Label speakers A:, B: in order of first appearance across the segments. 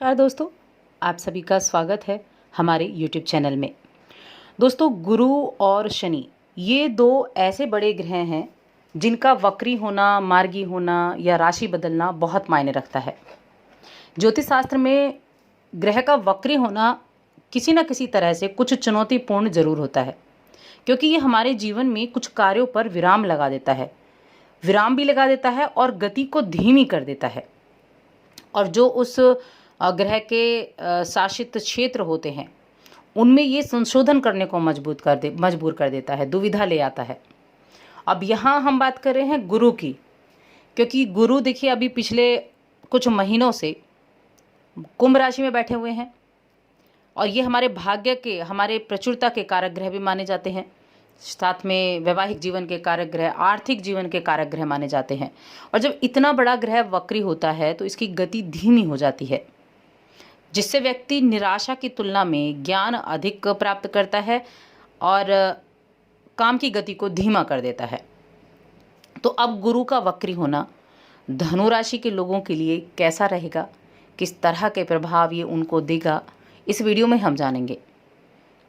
A: नमस्कार दोस्तों, आप सभी का स्वागत है हमारे YouTube चैनल में। दोस्तों, गुरु और शनि ये दो ऐसे बड़े ग्रह हैं जिनका वक्री होना, मार्गी होना या राशि बदलना बहुत मायने रखता है। ज्योतिष शास्त्र में ग्रह का वक्री होना किसी न किसी तरह से कुछ चुनौतीपूर्ण जरूर होता है, क्योंकि ये हमारे जीवन में कुछ कार्यों पर विराम लगा देता है। विराम भी लगा देता है और गति को धीमी कर देता है। और जो उस ग्रह के शासित क्षेत्र होते हैं उनमें ये संशोधन करने को मजबूर कर देता है, दुविधा ले आता है। अब यहाँ हम बात कर रहे हैं गुरु की, क्योंकि गुरु देखिए अभी पिछले कुछ महीनों से कुंभ राशि में बैठे हुए हैं और ये हमारे भाग्य के, हमारे प्रचुरता के कारक ग्रह भी माने जाते हैं। साथ में वैवाहिक जीवन के कारक ग्रह, आर्थिक जीवन के कारक ग्रह माने जाते हैं। और जब इतना बड़ा ग्रह वक्री होता है तो इसकी गति धीमी हो जाती है, जिससे व्यक्ति निराशा की तुलना में ज्ञान अधिक प्राप्त करता है और काम की गति को धीमा कर देता है। तो अब गुरु का वक्री होना धनु राशि के लोगों के लिए कैसा रहेगा, किस तरह के प्रभाव ये उनको देगा, इस वीडियो में हम जानेंगे।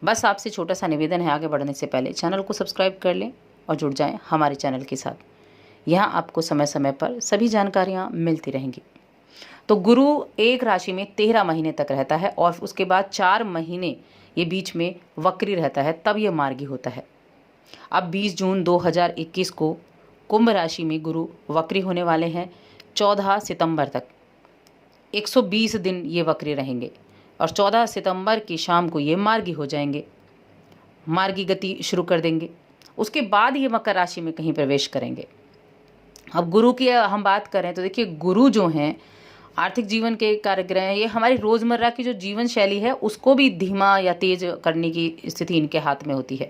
A: बस आपसे छोटा सा निवेदन है, आगे बढ़ने से पहले चैनल को सब्सक्राइब कर लें और जुड़ जाएं हमारे चैनल के साथ। यहाँ आपको समय समय पर सभी जानकारियाँ मिलती रहेंगी। तो गुरु एक राशि में 13 महीने तक रहता है और उसके बाद 4 महीने ये बीच में वक्री रहता है, तब ये मार्गी होता है। अब 20 जून 2021 को कुंभ राशि में गुरु वक्री होने वाले हैं। 14 सितंबर तक 120 दिन ये वक्री रहेंगे और 14 सितंबर की शाम को ये मार्गी हो जाएंगे, मार्गी गति शुरू कर देंगे। उसके बाद ये मकर राशि में कहीं प्रवेश करेंगे। अब गुरु की हम बात करें तो देखिए, गुरु जो हैं आर्थिक जीवन के कारक ग्रह हैं। ये हमारी रोज़मर्रा की जो जीवन शैली है उसको भी धीमा या तेज करने की स्थिति इनके हाथ में होती है।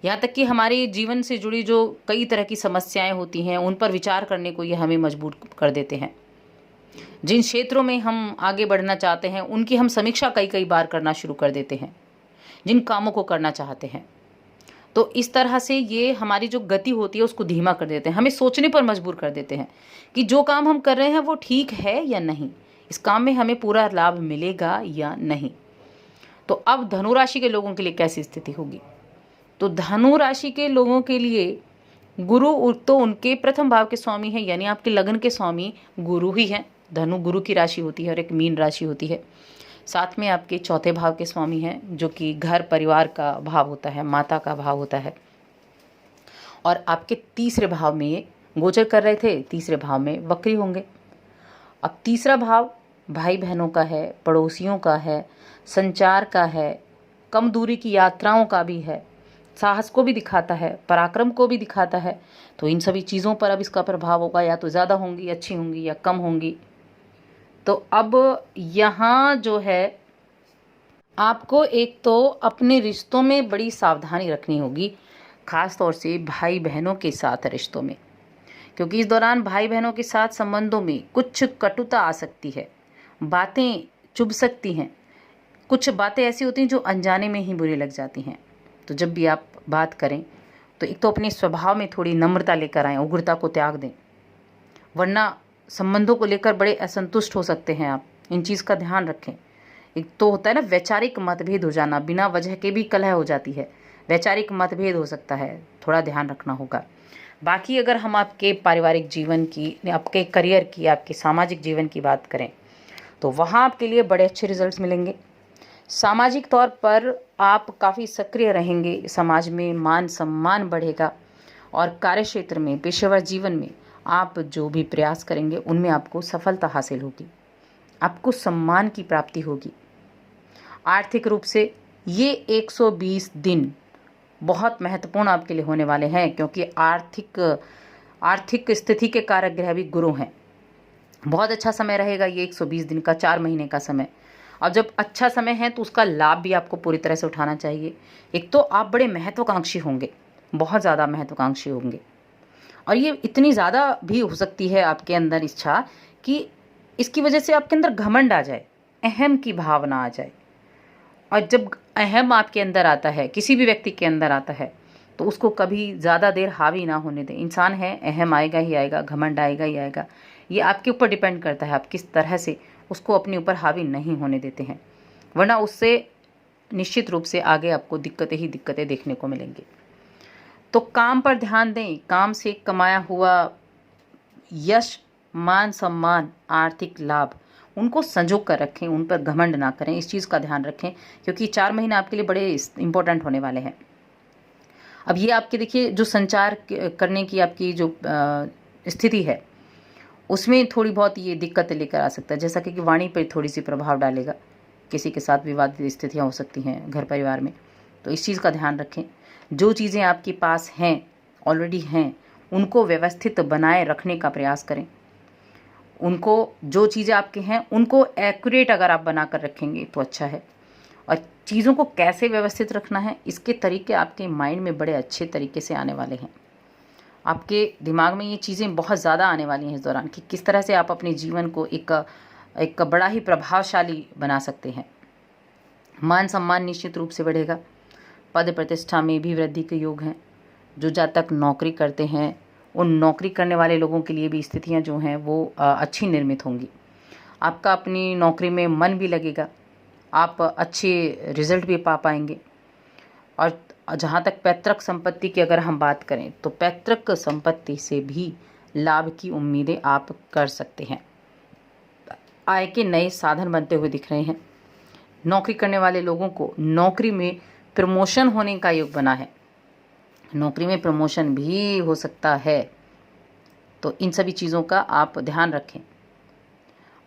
A: यहाँ तक कि हमारे जीवन से जुड़ी जो कई तरह की समस्याएं होती हैं उन पर विचार करने को ये हमें मजबूर कर देते हैं। जिन क्षेत्रों में हम आगे बढ़ना चाहते हैं उनकी हम समीक्षा कई कई बार करना शुरू कर देते हैं, जिन कामों को करना चाहते हैं। तो इस तरह से ये हमारी जो गति होती है उसको धीमा कर देते हैं, हमें सोचने पर मजबूर कर देते हैं कि जो काम हम कर रहे हैं वो ठीक है या नहीं, इस काम में हमें पूरा लाभ मिलेगा या नहीं। तो अब धनु राशि के लोगों के लिए कैसी स्थिति होगी? तो धनु राशि के लोगों के लिए गुरु तो उनके प्रथम भाव के स्वामी हैं, यानी आपके लगन के स्वामी गुरु ही हैं। धनु गुरु की राशि होती है और एक मीन राशि होती है। साथ में आपके चौथे भाव के स्वामी हैं, जो कि घर परिवार का भाव होता है, माता का भाव होता है। और आपके तीसरे भाव में ये गोचर कर रहे थे, तीसरे भाव में वक्री होंगे। अब तीसरा भाव भाई बहनों का है, पड़ोसियों का है, संचार का है, कम दूरी की यात्राओं का भी है, साहस को भी दिखाता है, पराक्रम को भी दिखाता है। तो इन सभी चीज़ों पर अब इसका प्रभाव होगा, या तो ज़्यादा होंगी, अच्छी होंगी, या कम होंगी। तो अब यहाँ जो है आपको एक तो अपने रिश्तों में बड़ी सावधानी रखनी होगी, ख़ास तौर से भाई बहनों के साथ रिश्तों में, क्योंकि इस दौरान भाई बहनों के साथ संबंधों में कुछ कटुता आ सकती है, बातें चुभ सकती हैं, कुछ बातें ऐसी होती हैं जो अनजाने में ही बुरी लग जाती हैं। तो जब भी आप बात करें तो एक तो अपने स्वभाव में थोड़ी नम्रता लेकर आएँ, उग्रता को त्याग दें, वरना संबंधों को लेकर बड़े असंतुष्ट हो सकते हैं आप। इन चीज़ का ध्यान रखें। एक तो होता है ना वैचारिक मतभेद हो जाना, बिना वजह के भी कलह हो जाती है, वैचारिक मतभेद हो सकता है, थोड़ा ध्यान रखना होगा। बाकी अगर हम आपके पारिवारिक जीवन की, आपके करियर की, आपके सामाजिक जीवन की बात करें तो वहाँ आपके लिए बड़े अच्छे रिजल्ट्स मिलेंगे। सामाजिक तौर पर आप काफ़ी सक्रिय रहेंगे, समाज में मान सम्मान बढ़ेगा और कार्यक्षेत्र में, पेशेवर जीवन में आप जो भी प्रयास करेंगे उनमें आपको सफलता हासिल होगी, आपको सम्मान की प्राप्ति होगी। आर्थिक रूप से ये 120 दिन बहुत महत्वपूर्ण आपके लिए होने वाले हैं, क्योंकि आर्थिक स्थिति के कारक ग्रह भी गुरु हैं। बहुत अच्छा समय रहेगा ये 120 दिन का, 4 महीने का समय। और जब अच्छा समय है तो उसका लाभ भी आपको पूरी तरह से उठाना चाहिए। एक तो आप बड़े महत्वाकांक्षी होंगे, बहुत ज़्यादा महत्वाकांक्षी होंगे, और ये इतनी ज़्यादा भी हो सकती है आपके अंदर इच्छा कि इसकी वजह से आपके अंदर घमंड आ जाए, अहम की भावना आ जाए। और जब अहम आपके अंदर आता है, किसी भी व्यक्ति के अंदर आता है, तो उसको कभी ज़्यादा देर हावी ना होने दें। इंसान है, अहम आएगा ही आएगा, घमंड आएगा ही आएगा। ये आपके ऊपर डिपेंड करता है आप किस तरह से उसको अपने ऊपर हावी नहीं होने देते हैं, वरना उससे निश्चित रूप से आगे आपको दिक्कतें ही दिक्कतें देखने को मिलेंगी। तो काम पर ध्यान दें। काम से कमाया हुआ यश, मान सम्मान, आर्थिक लाभ, उनको संजो कर रखें, उन पर घमंड ना करें, इस चीज़ का ध्यान रखें, क्योंकि 4 महीने आपके लिए बड़े इंपॉर्टेंट होने वाले हैं। अब ये आपके देखिए जो संचार करने की आपकी जो स्थिति है, उसमें थोड़ी बहुत ये दिक्कतें लेकर आ सकता है, जैसा कि वाणी पर थोड़ी सी प्रभाव डालेगा। किसी के साथ विवादित स्थितियाँ हो सकती हैं घर परिवार में, तो इस चीज़ का ध्यान रखें। जो चीज़ें आपके पास हैं, ऑलरेडी हैं, उनको व्यवस्थित बनाए रखने का प्रयास करें। उनको, जो चीज़ें आपके हैं उनको एक्यूरेट अगर आप बना कर रखेंगे तो अच्छा है। और चीज़ों को कैसे व्यवस्थित रखना है, इसके तरीके आपके माइंड में बड़े अच्छे तरीके से आने वाले हैं। आपके दिमाग में ये चीज़ें बहुत ज़्यादा आने वाली हैं इस दौरान, कि किस तरह से आप अपने जीवन को एक बड़ा ही प्रभावशाली बना सकते हैं। मान सम्मान निश्चित रूप से बढ़ेगा। पद प्रतिष्ठा में भी वृद्धि के योग हैं। जो जातक नौकरी करते हैं, उन नौकरी करने वाले लोगों के लिए भी स्थितियां जो हैं वो अच्छी निर्मित होंगी। आपका अपनी नौकरी में मन भी लगेगा, आप अच्छे रिजल्ट भी पा पाएंगे। और जहाँ तक पैतृक संपत्ति की अगर हम बात करें, तो पैतृक संपत्ति से भी लाभ की उम्मीदें आप कर सकते हैं। आय के नए साधन बनते हुए दिख रहे हैं। नौकरी करने वाले लोगों को नौकरी में प्रमोशन होने का योग बना है। नौकरी में प्रमोशन भी हो सकता है, तो इन सभी चीज़ों का आप ध्यान रखें।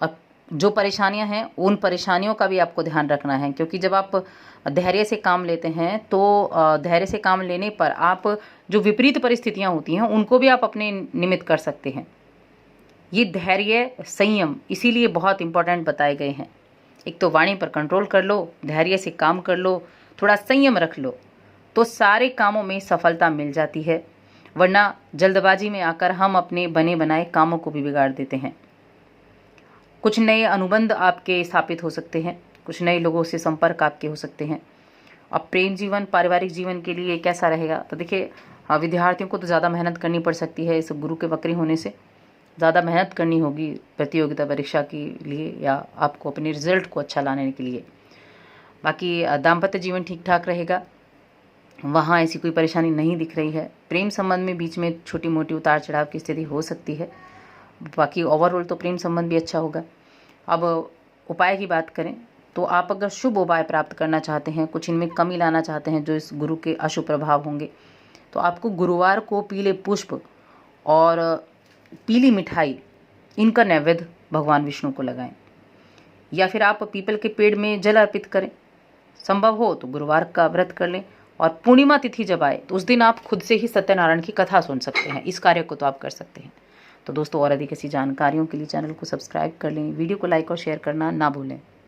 A: और जो परेशानियां हैं, उन परेशानियों का भी आपको ध्यान रखना है, क्योंकि जब आप धैर्य से काम लेते हैं तो धैर्य से काम लेने पर आप जो विपरीत परिस्थितियां होती हैं उनको भी आप अपने निमित्त कर सकते हैं। ये धैर्य, संयम इसीलिए बहुत इंपॉर्टेंट बताए गए हैं। एक तो वाणी पर कंट्रोल कर लो, धैर्य से काम कर लो, थोड़ा संयम रख लो, तो सारे कामों में सफलता मिल जाती है। वरना जल्दबाजी में आकर हम अपने बने बनाए कामों को भी बिगाड़ देते हैं। कुछ नए अनुबंध आपके स्थापित हो सकते हैं, कुछ नए लोगों से संपर्क आपके हो सकते हैं। अब प्रेम जीवन, पारिवारिक जीवन के लिए कैसा रहेगा, तो देखिए विद्यार्थियों को तो ज़्यादा मेहनत करनी पड़ सकती है। इस गुरु के वक्री होने से ज़्यादा मेहनत करनी होगी प्रतियोगिता परीक्षा के लिए, या आपको अपने रिजल्ट को अच्छा लाने के लिए। बाकी दाम्पत्य जीवन ठीक ठाक रहेगा, वहाँ ऐसी कोई परेशानी नहीं दिख रही है। प्रेम संबंध में बीच में छोटी मोटी उतार चढ़ाव की स्थिति हो सकती है, बाकी ओवरऑल तो प्रेम संबंध भी अच्छा होगा। अब उपाय की बात करें, तो आप अगर शुभ उपाय प्राप्त करना चाहते हैं, कुछ इनमें कमी लाना चाहते हैं जो इस गुरु के अशुभ प्रभाव होंगे, तो आपको गुरुवार को पीले पुष्प और पीली मिठाई, इनका नैवेद्य भगवान विष्णु को लगाएं। या फिर आप पीपल के पेड़ में जल अर्पित करें। संभव हो तो गुरुवार का व्रत कर लें, और पूर्णिमा तिथि जब आए तो उस दिन आप खुद से ही सत्यनारायण की कथा सुन सकते हैं। इस कार्य को तो आप कर सकते हैं। तो दोस्तों, और अधिक ऐसी जानकारियों के लिए चैनल को सब्सक्राइब कर लें, वीडियो को लाइक और शेयर करना ना भूलें।